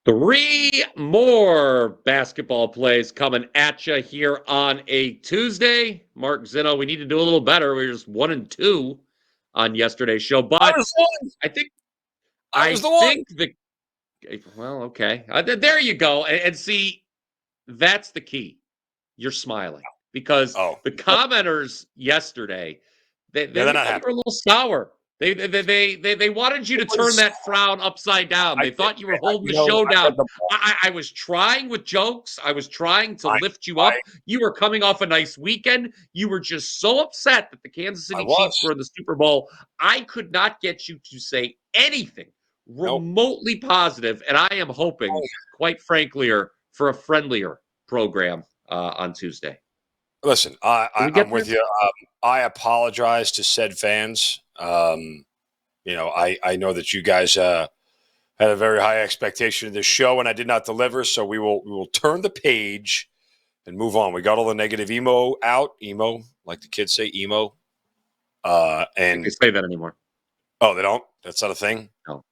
Three more basketball plays coming at you here on a Tuesday. Mark Zinno, we need to do a little better. We were just 1-2 on yesterday's show, I but was one. I think I was the one. well, okay. There you go. And see, that's the key. You're smiling because the commenters yesterday, they they're not thought you happy. were a little sour. They wanted you to turn that frown upside down. They thought you were holding the show down. I was trying with jokes. I was trying to lift you up. You were coming off a nice weekend. You were just so upset that the Kansas City Chiefs were in the Super Bowl. I could not get you to say anything remotely positive, and I am hoping, quite frankly, for a friendlier program on Tuesday. Listen, I'm with you. I apologize to said fans. I know that you guys had a very high expectation of this show, and I did not deliver. So we will turn the page and move on. We got all the negative emo out. Emo, like the kids say, emo. And they say that anymore. Oh, they don't? That's not a thing? No.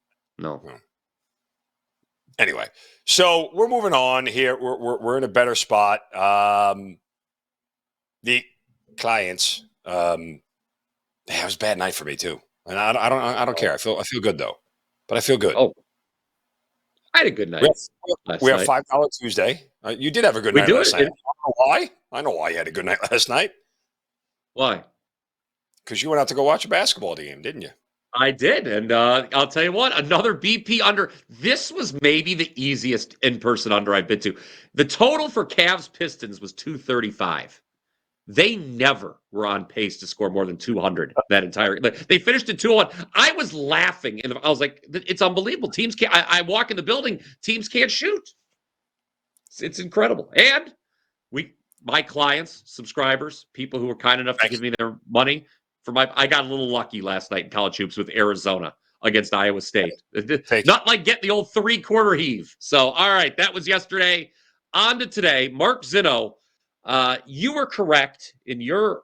Anyway, so we're moving on here. We're in a better spot. The clients, it was a bad night for me too, and I don't care. I feel good though, but I feel good. Oh, I had a good night. We have $5 Tuesday. You did have a good night last night. I don't know why. I know why you had a good night last night. Why? Because you went out to go watch a basketball game, didn't you? I did, and I'll tell you what, another BP under. This was maybe the easiest in-person under I've been to. The total for Cavs Pistons was 235. They never were on pace to score more than 200 that entire. They finished at 201. I was laughing, and I was like, "It's unbelievable." Teams can't. I walk in the building. Teams can't shoot. It's incredible. And my clients, subscribers, people who were kind enough to give me their money for I got a little lucky last night in college hoops with Arizona against Iowa State. Not like get the old 3-quarter heave. So, all right, that was yesterday. On to today. Mark Zinno, you were correct in your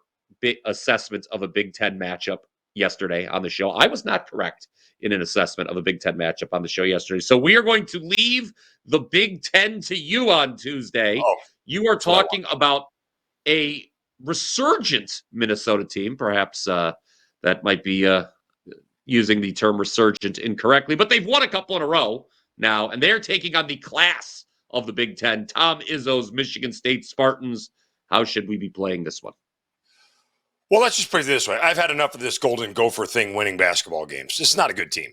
assessment of a Big Ten matchup yesterday on the show. I was not correct in an assessment of a Big Ten matchup on the show yesterday. So we are going to leave the Big Ten to you on Tuesday. You are talking about a resurgent Minnesota team. Perhaps that might be using the term resurgent incorrectly, but they've won a couple in a row now, and they're taking on the class of the Big Ten, Tom Izzo's Michigan State Spartans. How should we be playing this one? Well, let's just put it this way. I've had enough of this Golden Gopher thing winning basketball games. This is not a good team.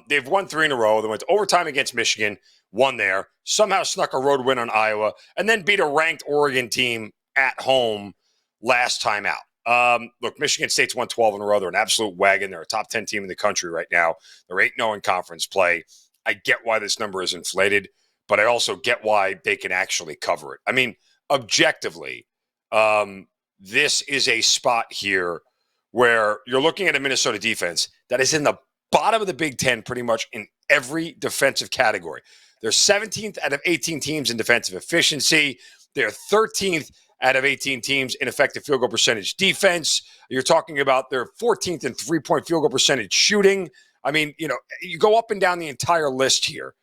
They've won 3 in a row. They went to overtime against Michigan, won there, somehow snuck a road win on Iowa, and then beat a ranked Oregon team at home last time out. Look, Michigan State's won 12 in a row. They're an absolute wagon. They're a top 10 team in the country right now. They're 8-0 in conference play. I get why this number is inflated, but I also get why they can actually cover it. I mean, objectively, this is a spot here where you're looking at a Minnesota defense that is in the bottom of the Big Ten pretty much in every defensive category. They're 17th out of 18 teams in defensive efficiency. They're 13th out of 18 teams in effective field goal percentage defense. You're talking about they're 14th in three-point field goal percentage shooting. I mean, you go up and down the entire list here.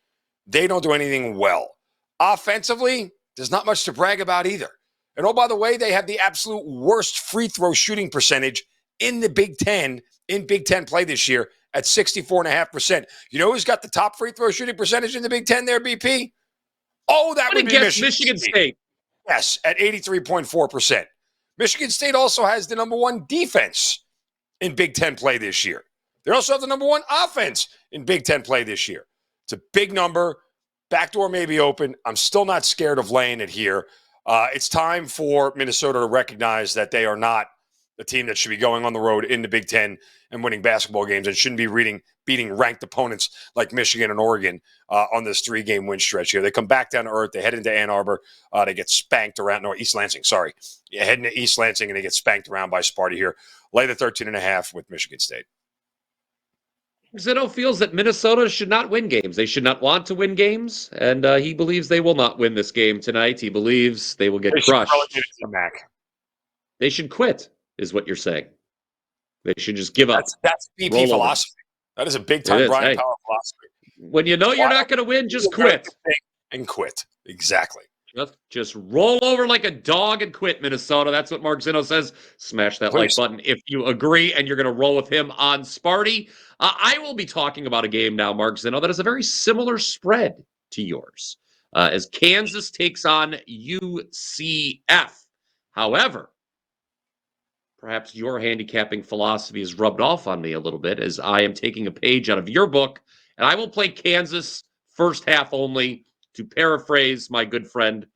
They don't do anything well. Offensively, there's not much to brag about either. And oh, by the way, they have the absolute worst free throw shooting percentage in the Big Ten, in Big Ten play this year at 64.5%. You know who's got the top free throw shooting percentage in the Big Ten there, BP? Oh, that would be Michigan State. Yes, at 83.4%. Michigan State also has the number 1 defense in Big Ten play this year. They also have the number 1 offense in Big Ten play this year. It's a big number. Backdoor may be open. I'm still not scared of laying it here. It's time for Minnesota to recognize that they are not the team that should be going on the road in the Big Ten and winning basketball games and shouldn't be beating ranked opponents like Michigan and Oregon on this 3-game win stretch here. They come back down to earth. They head into Ann Arbor. They get spanked around. No, East Lansing, sorry. Heading to East Lansing, and they get spanked around by Sparty here. Lay the 13.5 with Michigan State. Zinno feels that Minnesota should not win games. They should not want to win games, and he believes they will not win this game tonight. He believes they will get crushed. They should quit, is what you're saying. They should just give up. That's BP philosophy. That is a big-time Bryan Power philosophy. When you know you're not going to win, just quit. And quit. Exactly. Just roll over like a dog and quit, Minnesota. That's what Mark Zinno says. Smash that like button if you agree, and you're going to roll with him on Sparty. I will be talking about a game now, Mark Zinno, that is a very similar spread to yours, as Kansas takes on UCF. However, perhaps your handicapping philosophy is rubbed off on me a little bit, as I am taking a page out of your book, and I will play Kansas first half only. To paraphrase my good friend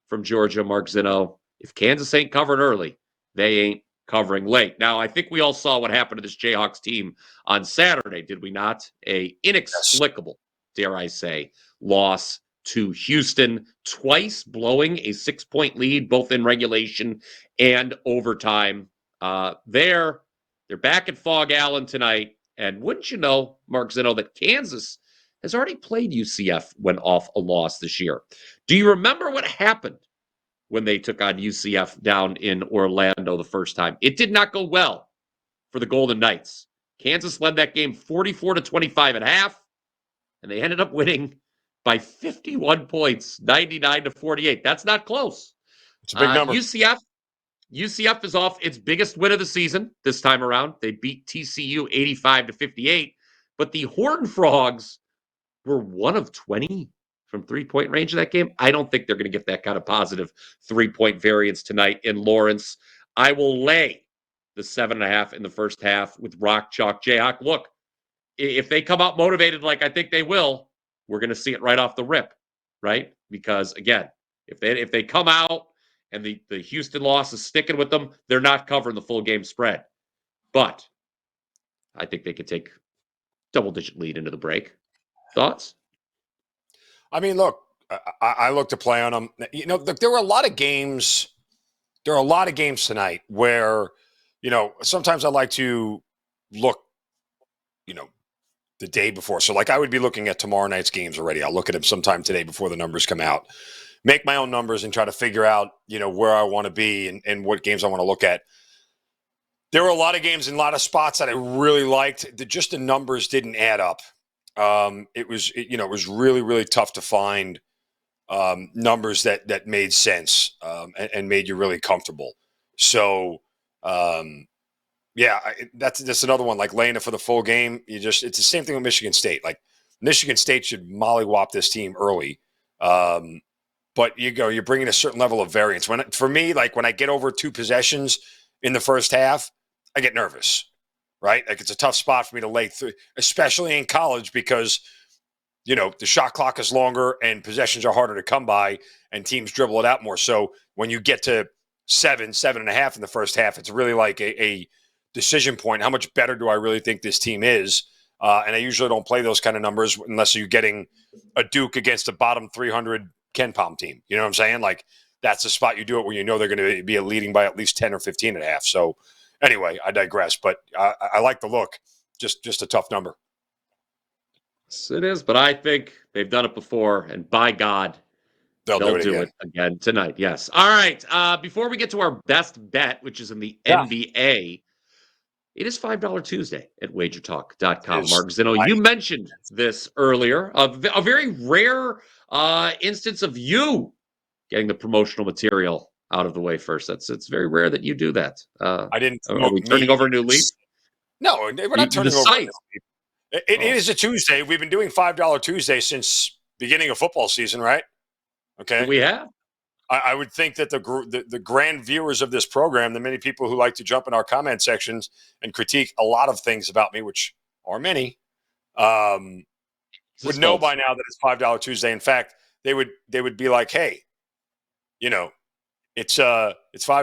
from Georgia, Mark Zinno, if Kansas ain't covering early, they ain't covering late. Now, I think we all saw what happened to this Jayhawks team on Saturday, did we not? A inexplicable, dare I say, loss to Houston, twice blowing a 6-point lead, both in regulation and overtime. They're back at Fog Allen tonight, and wouldn't you know, Mark Zinno, that Kansas has already played UCF when off a loss this year. Do you remember what happened when they took on UCF down in Orlando the first time? It did not go well for the Golden Knights. Kansas led that game 44-25 at half, and they ended up winning by 51 points, 99-48. That's not close. It's a big number. UCF is off its biggest win of the season this time around. They beat TCU 85-58, but the Horned Frogs were 1 of 20 from three-point range in that game. I don't think they're going to get that kind of positive three-point variance tonight in Lawrence. I will lay the 7.5 in the first half with Rock Chalk Jayhawk. Look, if they come out motivated like I think they will, we're going to see it right off the rip, right? Because, again, if they come out and the Houston loss is sticking with them, they're not covering the full game spread. But I think they could take double-digit lead into the break. Thoughts? I mean, look, I look to play on them. You know, there were a lot of games. There are a lot of games tonight where, you know, sometimes I like to look, you know, the day before. So, like, I would be looking at tomorrow night's games already. I'll look at them sometime today before the numbers come out, make my own numbers, and try to figure out, you know, where I want to be and what games I want to look at. There were a lot of games in a lot of spots that I really liked. Just the numbers didn't add up. It was really, really tough to find numbers that made sense and made you really comfortable. So, that's another one. Like laying it for the full game, it's the same thing with Michigan State. Like Michigan State should mollywop this team early, but you're bringing a certain level of variance. For me, like when I get over 2 possessions in the first half, I get nervous. Right? Like it's a tough spot for me to lay through, especially in college because, you know, the shot clock is longer and possessions are harder to come by and teams dribble it out more. So when you get to 7.5 in the first half, it's really like a decision point. How much better do I really think this team is? And I usually don't play those kind of numbers unless you're getting a Duke against a bottom 300 Ken Palm team. You know what I'm saying? Like that's the spot you do it where you know they're going to be leading by at least 10 or 15 and a half. So anyway, I digress, but I like the look. Just a tough number. Yes, it is, but I think they've done it before, and by God, they'll do it again tonight. Yes. All right. Before we get to our best bet, which is in the NBA, it is $5 Tuesday at WagerTalk.com. Mark Zinno, you mentioned this earlier. A very rare instance of you getting the promotional material out of the way first. It's very rare that you do that. I didn't. Are we turning over a new leaf? No, we're not turning over a new leaf. It is a Tuesday. We've been doing $5 Tuesday since beginning of football season, right? Okay. We have. I would think that the grand viewers of this program, the many people who like to jump in our comment sections and critique a lot of things about me, which are many, would know by now that it's $5 Tuesday. In fact, they would be like, hey, you know, it's $5.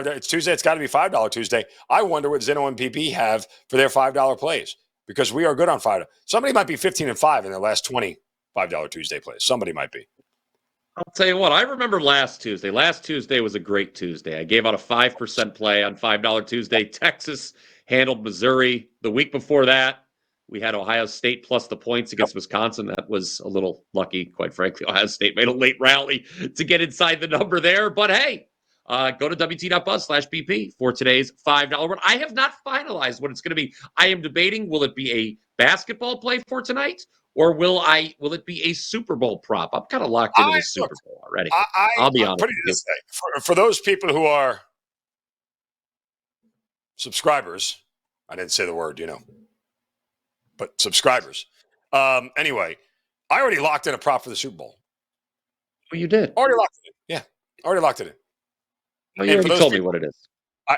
It's Tuesday. It's got to be $5 Tuesday. I wonder what Zinno and PP have for their $5 plays because we are good on $5. Somebody might be 15-5 in their last 20 $5 Tuesday plays. Somebody might be. I'll tell you what. I remember last Tuesday. Last Tuesday was a great Tuesday. I gave out a 5% play on $5 Tuesday. Texas handled Missouri. The week before that, we had Ohio State plus the points against Wisconsin. That was a little lucky, quite frankly. Ohio State made a late rally to get inside the number there. But hey, go to WT.buzz/PP for today's $5 one. I have not finalized what it's going to be. I am debating, will it be a basketball play for tonight, or will it be a Super Bowl prop? I'm kind of locked into this Super Bowl already. I'll be honest put it with you. this way. For those people who are subscribers, I didn't say the word, but subscribers. Anyway, I already locked in a prop for the Super Bowl. Well, you did. Already locked it in. Yeah, already locked it in. Well, you already told me what it is.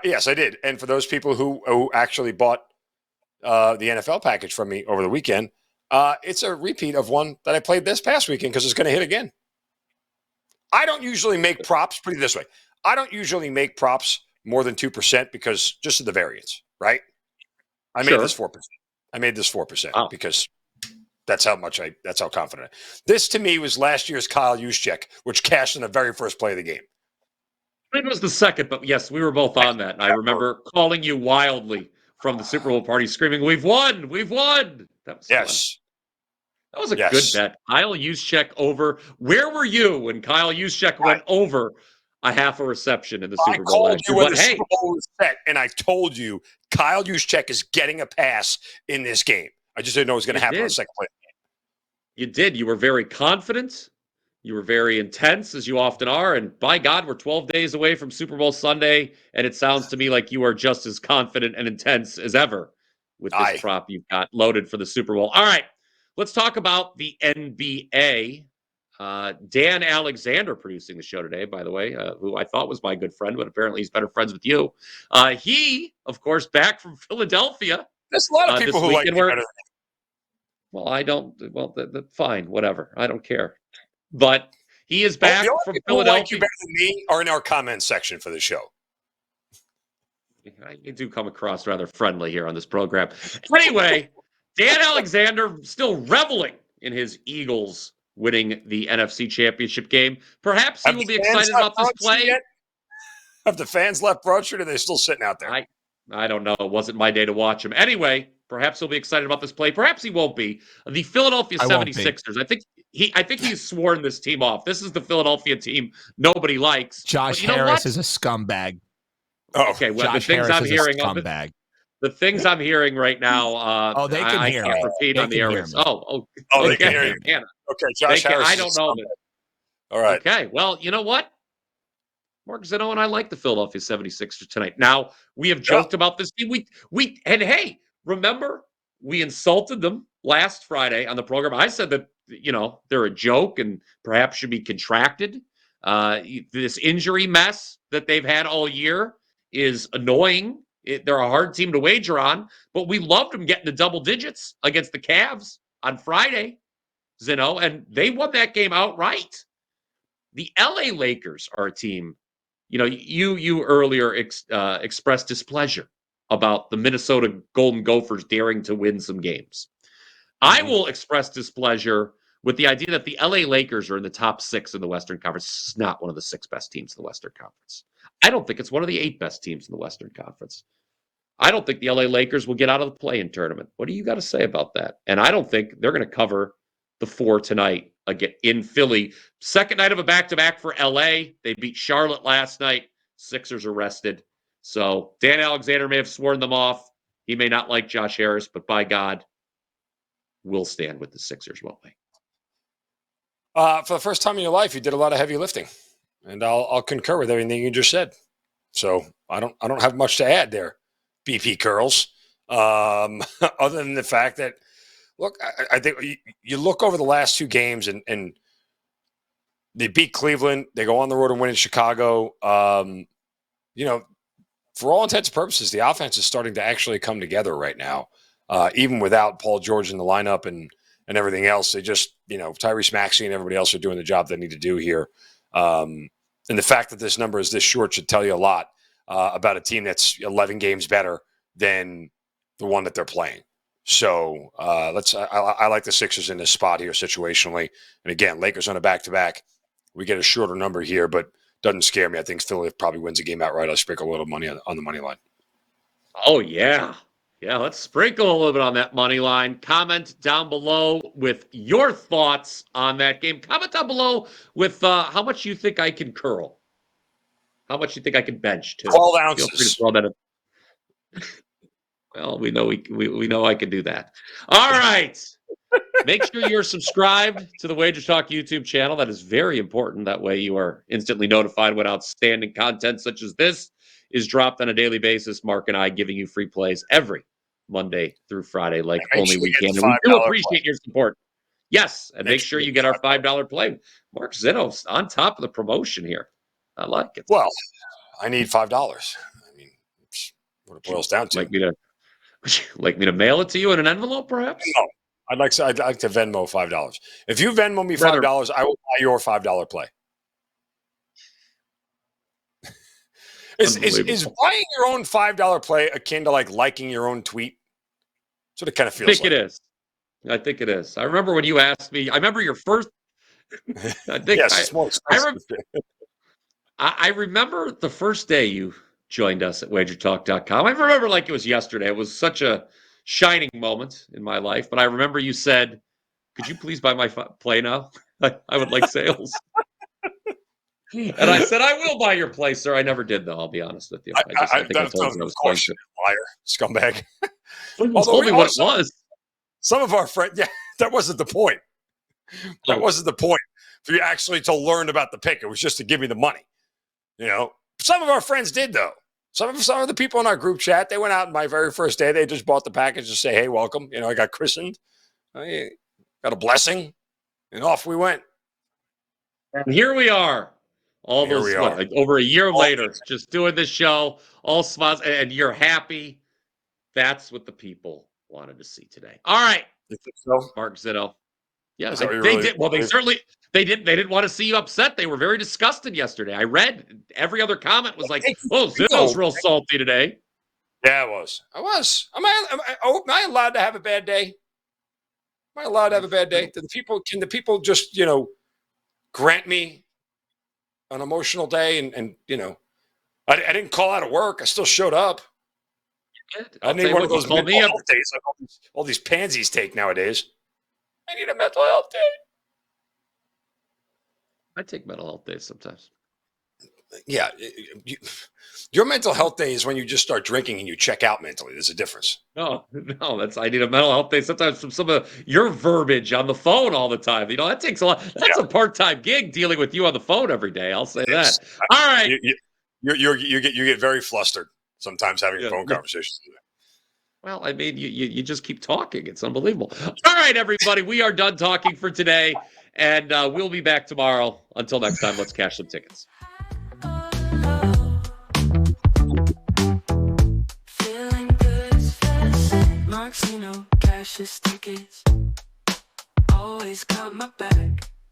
Yes, I did. And for those people who actually bought the NFL package from me over the weekend, it's a repeat of one that I played this past weekend because it's going to hit again. I don't usually make props, put it this way. I don't usually make props more than 2% because just of the variance, right? I made this 4%. I made this 4% because that's how confident I am. This to me was last year's Kyle Juszczyk, which cashed in the very first play of the game. It was the second, but yes, we were both on that. And I remember calling you wildly from the Super Bowl party, screaming, "We've won! We've won!" That was fun. That was a good bet. Kyle Juszczyk over. Where were you when Kyle Juszczyk went over a half a reception in the Super Bowl? I called you when the Super Bowl was set, and I told you Kyle Juszczyk is getting a pass in this game. I just didn't know it was going to happen on the second play. You did. You were very confident. You were very intense, as you often are. And by God, we're 12 days away from Super Bowl Sunday, and it sounds to me like you are just as confident and intense as ever with this prop you've got loaded for the Super Bowl. All right, let's talk about the NBA. Dan Alexander producing the show today, by the way, who I thought was my good friend, but apparently he's better friends with you. He, of course, back from Philadelphia. There's a lot of people who like you better than me. Well, I don't. Well, fine, whatever. I don't care. But he is back from Philadelphia. Who like you better than me are in our comments section for the show. You do come across rather friendly here on this program. Anyway, Dan Alexander still reveling in his Eagles winning the NFC Championship game. Perhaps he will be excited about this play. Have the fans left Broadstreet, or are they still sitting out there? I don't know. It wasn't my day to watch him. Anyway, perhaps he'll be excited about this play. Perhaps he won't be. The Philadelphia 76ers, I think he's sworn this team off. This is the Philadelphia team nobody likes. Josh Harris is a scumbag. Okay, well, the things I'm hearing, the things I'm hearing right now, they can hear. I can't repeat on the airwaves. They can hear me. Okay, Josh Harris. I don't know. All right. Okay, well, you know what? Mark Zinno and I like the Philadelphia 76ers tonight. Now, we have joked about this team. And hey, remember, we insulted them last Friday on the program. I said that, they're a joke and perhaps should be contracted. This injury mess that they've had all year is annoying. They're a hard team to wager on, but we loved them getting to double digits against the Cavs on Friday, Zinno, and they won that game outright. The LA Lakers are a team, you earlier expressed displeasure about the Minnesota Golden Gophers daring to win some games. I will express displeasure with the idea that the LA Lakers are in the top 6 in the Western Conference. It's not one of the 6 best teams in the Western Conference. I don't think it's one of the 8 best teams in the Western Conference. I don't think the LA Lakers will get out of the play-in tournament. What do you got to say about that? And I don't think they're going to cover the 4 tonight again in Philly. Second night of a back-to-back for LA. They beat Charlotte last night. Sixers are rested. So Dan Alexander may have sworn them off. He may not like Josh Harris, but by God, we'll stand with the Sixers, won't we? For the first time in your life, you did a lot of heavy lifting, and I'll concur with everything you just said. So I don't have much to add there, BP Curls, other than the fact that, look, I think you look over the last 2 games, and they beat Cleveland. They go on the road and win in Chicago. For all intents and purposes, the offense is starting to actually come together right now, even without Paul George in the lineup and everything else. They just, Tyrese Maxey and everybody else are doing the job they need to do here. And the fact that this number is this short should tell you a lot about a team that's 11 games better than the one that they're playing. So I like the Sixers in this spot here situationally. And again, Lakers on a back-to-back. We get a shorter number here, but doesn't scare me. I think Philly probably wins the game outright. I'll sprinkle a little money on the money line. Oh, yeah. Yeah, let's sprinkle a little bit on that money line. Comment down below with your thoughts on that game. Comment down below with how much you think I can curl. How much you think I can bench, too. 12 ounces. Feel free to throw that in. Well, we know we know I can do that. All right. Make sure you're subscribed to the WagerTalk YouTube channel. That is very important. That way you are instantly notified when outstanding content such as this is dropped on a daily basis. Mark and I giving you free plays every Monday through Friday like only we can. And we do appreciate your support. Yes, and make sure you get our $5 play. Mark Zinno's on top of the promotion here. I like it. Well, I need $5. I mean, it's what it boils down to. Would you like me to mail it to you in an envelope, perhaps? No. I'd like to Venmo $5. If you Venmo me $5, I will buy your $5 play. Is buying your own $5 play akin to like liking your own tweet? That's what it kind of feels like. It is. I think it is. I remember when you asked me. I remember your first. I think yes, it's more expensive. I remember the first day you joined us at WagerTalk.com. I remember like it was yesterday. It was such a shining moment in my life. But I remember you said, "Could you please buy my play now? I would like sales." And I said, "I will buy your play, sir." I never did, though. I'll be honest with you. I think I told you I was going to. Liar, scumbag. You told me what it was. Some of our friends, that wasn't the point. That wasn't the point for you actually to learn about the pick. It was just to give me the money. You know, some of our friends did, though. Some of the people in our group chat, they went out my very first day. They just bought the package to say, "Hey, welcome." You know, I got christened. I got a blessing, and off we went. And here we are. Over a year later, just doing this show, all smiles, and you're happy. That's what the people wanted to see today. All right, so? Mark Zinno. Yeah, they did. Well, they didn't want to see you upset. They were very disgusted yesterday. I read every other comment was like, "Oh, Zinno's real salty today." Yeah, I was. Am I allowed to have a bad day? Am I allowed to have a bad day? Can the people just grant me an emotional day? And I didn't call out of work. I still showed up. I need one of those mental health days like all these pansies take nowadays. I need a mental health day. I take mental health days sometimes. Yeah. Your mental health day is when you just start drinking and you check out mentally. There's a difference. No, I need a mental health day sometimes from some of your verbiage on the phone all the time. That takes a lot. That's a part-time gig dealing with you on the phone every day. I'll say that. All right. You get very flustered sometimes having phone conversations. Well, I mean, you just keep talking. It's unbelievable. All right, everybody, we are done talking for today, and we'll be back tomorrow. Until next time, let's cash some tickets. Feeling good is fast. Marks, cash is tickets. Always got my back.